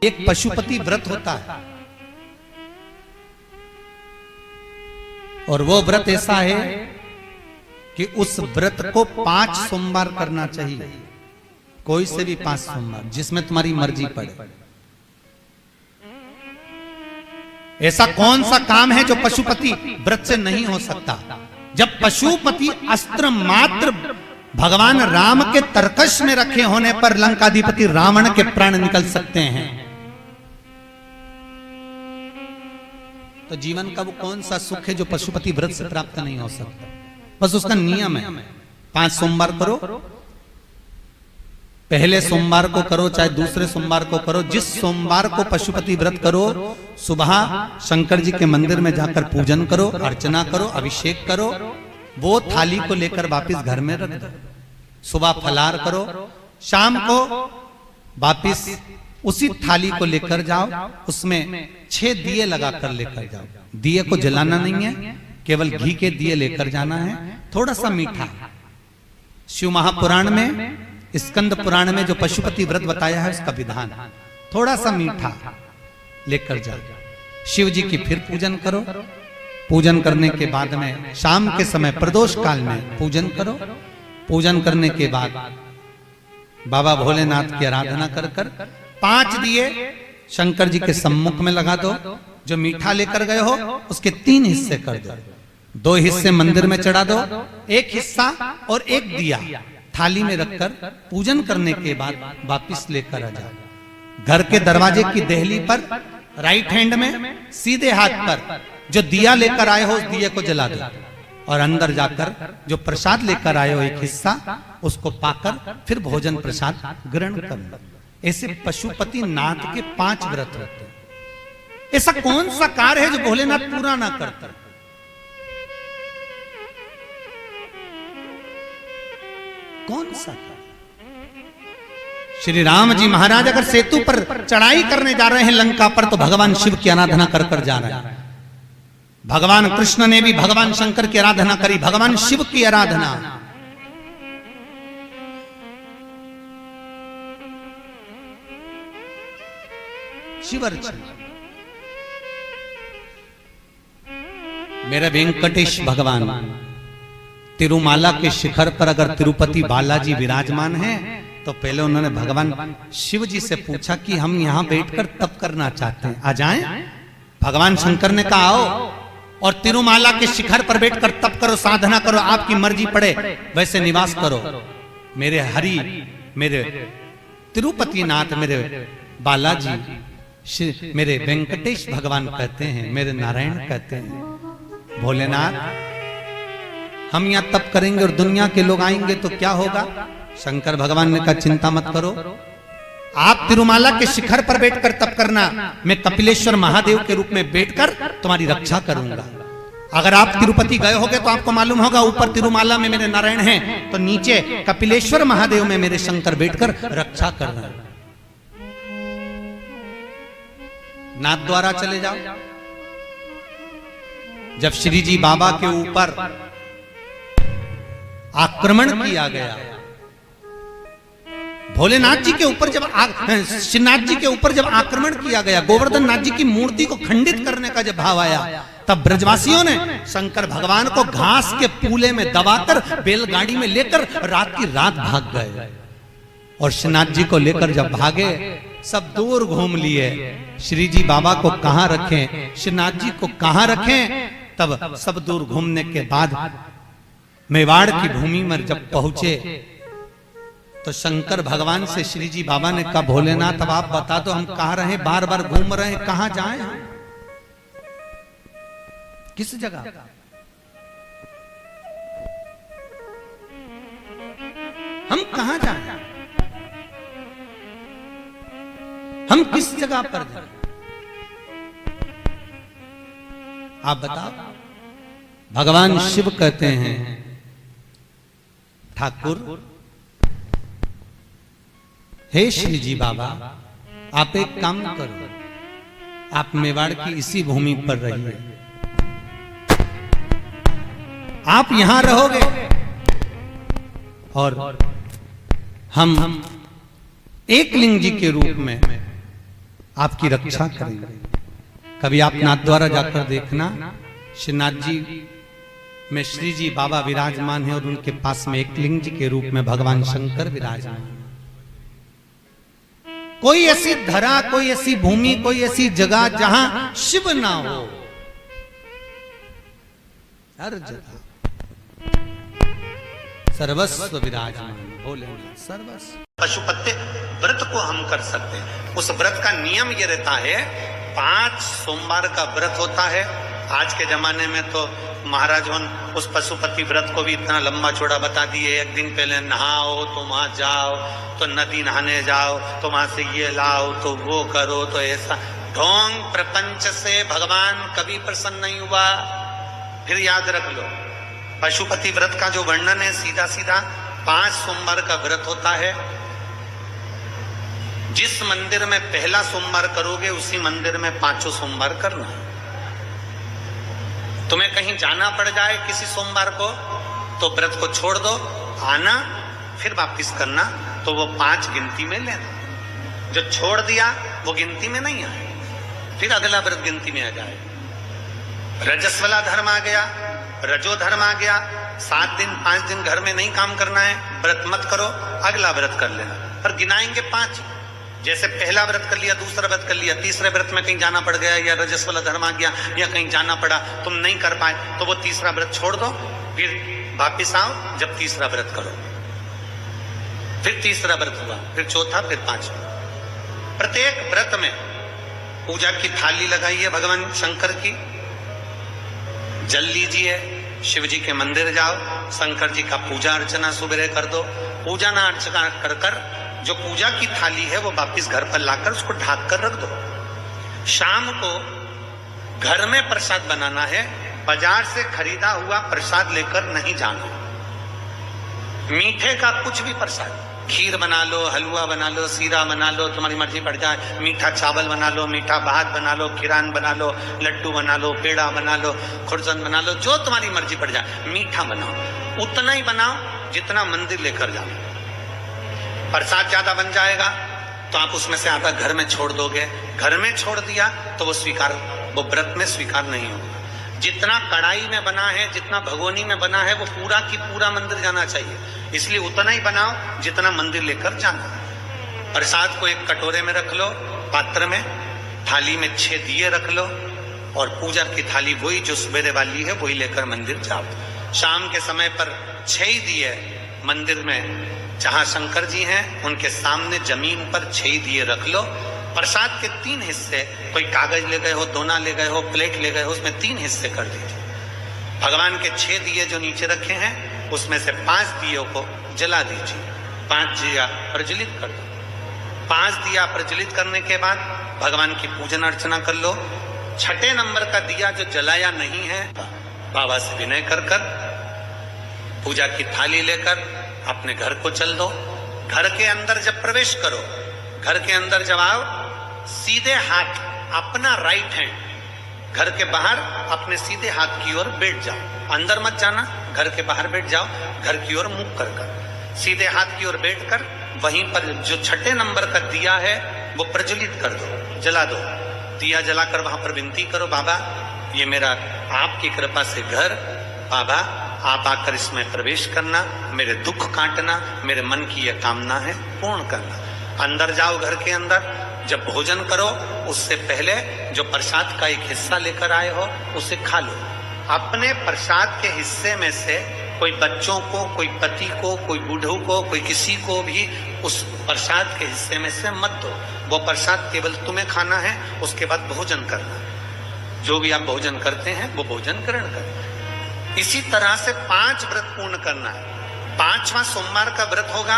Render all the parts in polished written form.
एक पशुपति व्रत होता है और वो व्रत ऐसा है कि उस व्रत को 5 सोमवार करना चाहिए, कोई से भी 5 सोमवार, जिसमें तुम्हारी मर्जी पड़े। ऐसा कौन सा काम है जो पशुपति व्रत से नहीं हो सकता? जब पशुपति अस्त्र मात्र भगवान राम के तरकश में रखे होने पर लंकाधिपति रावण के प्राण निकल सकते हैं, तो जीवन का वो कौन सा सुख है जो पशुपति व्रत से प्राप्त नहीं हो सकता? बस उसका नियम है, 5 सोमवार करो, पहले सोमवार को करो चाहे दूसरे सोमवार को करो। जिस सोमवार को पशुपति व्रत करो, सुबह शंकर जी के मंदिर में जाकर पूजन करो, अर्चना करो, अभिषेक करो, वो थाली को लेकर वापिस घर में रख दो। सुबह फलाहार करो, शाम को वापिस उसी थाली को लेकर जाओ, उसमें 6 दिए लगाकर लेकर जाओ। दिए को जलाना नहीं है, केवल घी के दिए लेकर जाना है, थोड़ा सा मीठा। शिव महापुराण में, स्कंद पुराण में जो पशुपति व्रत बताया है उसका विधान, थोड़ा सा मीठा लेकर जाओ। शिव जी की फिर पूजन करो, पूजन करने के बाद में शाम के समय प्रदोष काल में पूजन करो। पूजन करने के बाद बाबा भोलेनाथ की आराधना कर कर 5 दिए शंकर जी के सम्मुख में लगा दो। जो मीठा लेकर गए हो उसके 3 हिस्से कर दो, 2 हिस्से मंदिर में चढ़ा दो, 1 हिस्सा और 1 दिया थाली में रखकर पूजन करने के बाद वापिस लेकर आ जाओ। घर के दरवाजे की देहली पर राइट हैंड में सीधे हाथ पर जो दिया लेकर आए हो उस दिए को जला दो और अंदर जाकर जो प्रसाद लेकर आए हो 1 हिस्सा उसको पाकर फिर भोजन प्रसाद ग्रहण कर लो। ऐसे पशुपति नाथ के 5 व्रत होते हैं। ऐसा कौन सा कार्य है जो भोलेनाथ पूरा ना करता? कौन सा? श्री राम जी महाराज अगर सेतु पर चढ़ाई करने जा रहे हैं लंका पर, तो भगवान शिव की आराधना कर कर जा रहे हैं। भगवान कृष्ण ने भी भगवान शंकर की आराधना करी, भगवान शिव की आराधना। शिव अर्चना। मेरे वेंकटेश भगवान तिरुमाला के शिखर पर अगर तिरुपति बालाजी विराजमान हैं, तो पहले उन्होंने भगवान शिव जी से पूछा कि हम यहां बैठकर तप करना चाहते हैं, आ जाएं? भगवान शंकर ने कहा आओ, और तिरुमाला के शिखर पर बैठकर तप करो, साधना करो, आपकी मर्जी पड़े वैसे निवास करो। मेरे हरि, मेरे तिरुपति नाथ, मेरे बालाजी, मेरे वेंकटेश भगवान कहते हैं, मेरे नारायण कहते हैं, भोलेनाथ हम यहां तप करेंगे और दुनिया के लोग आएंगे तो क्या होगा? शंकर भगवान ने कहा चिंता मत करो, आप तिरुमाला के शिखर पर बैठकर तप करना, मैं कपिलेश्वर महादेव के रूप में बैठकर तुम्हारी रक्षा करूंगा। अगर आप तिरुपति गए होगे तो आपको मालूम होगा, ऊपर तिरुमाला में मेरे नारायण हैं, तो नीचे कपिलेश्वर महादेव में मेरे शंकर बैठकर रक्षा कर रहे हैं। नाथ द्वारा चले जाओ। जब श्री जी बाबा के ऊपर आक्रमण किया गया, भोलेनाथ जी के ऊपर जब श्रीनाथ जी के ऊपर जब आक्रमण किया गया, गोवर्धन नाथ जी की मूर्ति को खंडित करने का जब भाव आया, तब ब्रजवासियों ने शंकर भगवान को घास के पूले में दबाकर बैलगाड़ी में लेकर रात की रात भाग गए। और श्रीनाथ जी को लेकर जब भागे, सब दूर घूम लिए, श्री जी बाबा को कहां रखें, श्रीनाथ जी को कहां रखें। तब सब दूर घूमने के बाद मेवाड़ की भूमि में जब पहुंचे, तो शंकर भगवान से श्री जी बाबा ने कहा भोलेनाथ अब आप बता दो हम कहां रहे, बार बार घूम रहे हैं, कहां जाएं हम, किस जगह? हम कहां जाएं, हम किस जगह पर जाएं? आप बताओ। भगवान शिव कहते हैं ठाकुर, हे श्री जी बाबा आप एक काम करो, आप मेवाड़ की इसी भूमि पर रहिए, आप यहां रहोगे और हम एक लिंग जी के रूप में आपकी रक्षा करेंगे। कभी आप नाथ द्वारा जाकर देखना, श्रीनाथ जी में श्री जी बाबा विराजमान है और उनके पास में एक लिंग जी के रूप में भगवान शंकर विराजमान। कोई ऐसी धरा, कोई ऐसी भूमि, कोई ऐसी जगह जहां शिव ना हो, हर जगह सर्वस्व विराजमान भोलेनाथ सर्वस्व। पशुपति व्रत को हम कर सकते हैं। उस व्रत का नियम ये रहता है, 5 सोमवार का व्रत होता है। आज के जमाने में तो महाराज उस पशुपति व्रत को भी इतना लंबा चौड़ा बता दिए। एक दिन पहले नहाओ तो वहां जाओ, तो नदी नहाने जाओ, तो वहां से ये लाओ, तो वो करो, तो ऐसा ढोंग प्रपंच से भगवान कभी प्रसन्न नहीं हुआ। फिर याद रख लो, पशुपति व्रत का जो वर्णन है सीधा सीधा 5 सोमवार का व्रत होता है। जिस मंदिर में पहला सोमवार करोगे उसी मंदिर में 5 सोमवार करना है। तुम्हें कहीं जाना पड़ जाए किसी सोमवार को तो व्रत को छोड़ दो, आना फिर वापिस करना, तो वो 5 गिनती में लेना। जो छोड़ दिया वो गिनती में नहीं आए, फिर अगला व्रत गिनती में आ जाए। रजस्वला धर्म आ गया, रजो धर्म आ गया, 7 दिन 5 दिन घर में नहीं काम करना है, व्रत मत करो, अगला व्रत कर लेना। पर गिनाएंगे 5। जैसे पहला व्रत कर लिया, दूसरा व्रत कर लिया, तीसरे व्रत में कहीं जाना पड़ गया या रजस्वला धर्म आ गया या कहीं जाना पड़ा, तुम नहीं कर पाए, तो वो तीसरा व्रत छोड़ दो, फिर वापिस आओ, जब तीसरा व्रत करो, फिर तीसरा व्रत हुआ, फिर चौथा, फिर 5वां। प्रत्येक व्रत में पूजा की थाली लगाइए भगवान शंकर की, जल लीजिए, शिव जी के मंदिर जाओ, शंकर जी का पूजा अर्चना सुबह कर दो। पूजा ना अर्चना कर कर जो पूजा की थाली है वो वापिस घर पर लाकर उसको ढाक कर रख दो। शाम को घर में प्रसाद बनाना है, बाजार से खरीदा हुआ प्रसाद लेकर नहीं जाना। मीठे का कुछ भी प्रसाद, खीर बना लो, हलवा बना लो, सीरा बना लो, तुम्हारी मर्जी पड़ जाए, मीठा चावल बना लो, मीठा भात बना लो, खीरान बना लो, लड्डू बना लो, पेड़ा बना लो, खुरजन बना लो, जो तुम्हारी मर्जी पड़ जाए, मीठा बनाओ। उतना ही बनाओ जितना मंदिर लेकर जाओ। प्रसाद ज्यादा बन जाएगा तो आप उसमें से आधा घर में छोड़ दोगे, घर में छोड़ दिया तो वो व्रत में स्वीकार नहीं होगा। जितना कढ़ाई में बना है, जितना भगोनी में बना है, वो पूरा की पूरा मंदिर जाना चाहिए। इसलिए उतना ही बनाओ जितना मंदिर लेकर जाना। प्रसाद को एक कटोरे में रख लो, पात्र में, थाली में 6 दिए रख लो, और पूजा की थाली वही जो सवेरे वाली है वही लेकर मंदिर जाओ। शाम के समय पर 6 ही दिए मंदिर में, जहां शंकर जी हैं उनके सामने जमीन पर 6 दिए रख लो। प्रसाद के 3 हिस्से, कोई कागज ले गए हो, दोना ले गए हो, प्लेट ले गए हो, उसमें 3 हिस्से कर दीजिए। भगवान के 6 दिए जो नीचे रखे हैं उसमें से 5 दियों को जला दीजिए, 5 दिया प्रज्वलित कर दो। 5 दिया प्रज्वलित करने के बाद भगवान की पूजन अर्चना कर लो। 6ठे नंबर का दिया जो जलाया नहीं है, बाबा से विनय कर कर पूजा की थाली लेकर अपने घर को चल दो। घर के अंदर जब प्रवेश करो, घर के अंदर जब आओ, सीधे हाथ अपना राइट हैंड घर के बाहर अपने सीधे हाथ की ओर बैठ जाओ। अंदर मत जाना, घर के बाहर बैठ जाओ, घर की ओर मुख कर कर सीधे हाथ की ओर बैठकर वहीं पर जो 6ठे नंबर का दिया है वो प्रज्वलित कर दो, जला दो। दिया जलाकर वहां पर विनती करो, बाबा ये मेरा आपकी कृपा से घर, बाबा आप आकर इसमें प्रवेश करना, मेरे दुख काटना, मेरे मन की यह कामना है पूर्ण करना। अंदर जाओ, घर के अंदर जब भोजन करो उससे पहले जो प्रसाद का एक हिस्सा लेकर आए हो उसे खा लो। अपने प्रसाद के हिस्से में से कोई बच्चों को, कोई पति को, कोई बूढ़ों को, कोई किसी को भी उस प्रसाद के हिस्से में से मत दो। वो प्रसाद केवल तुम्हें खाना है, उसके बाद भोजन करना। जो भी आप भोजन करते हैं वो भोजन ग्रहण करना। इसी तरह से 5 व्रत पूर्ण करना है। 5वां सोमवार का व्रत होगा।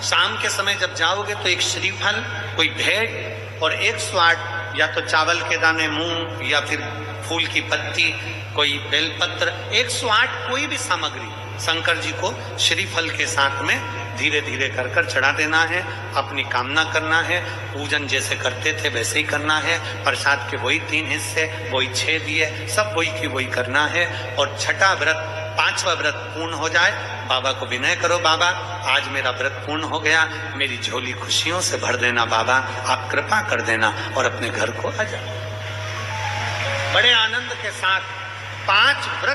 शाम के समय जब जाओगे तो एक श्रीफल, कोई भेंट और 108 या तो चावल के दाने, मूंग या फिर फूल की पत्ती, कोई बेलपत्र, 108 कोई भी सामग्री शंकर जी को श्रीफल के साथ में धीरे धीरे कर कर चढ़ा देना है। अपनी कामना करना है। पूजन जैसे करते थे वैसे ही करना है। प्रसाद के वही 3 हिस्से, वही 6 दिए, सब वही की वही करना है। और छठा व्रत 5वां व्रत पूर्ण हो जाए, बाबा को विनय करो, बाबा आज मेरा व्रत पूर्ण हो गया, मेरी झोली खुशियों से भर देना बाबा, आप कृपा कर देना, और अपने घर को आ जाओ। बड़े आनंद के साथ 5 व्रत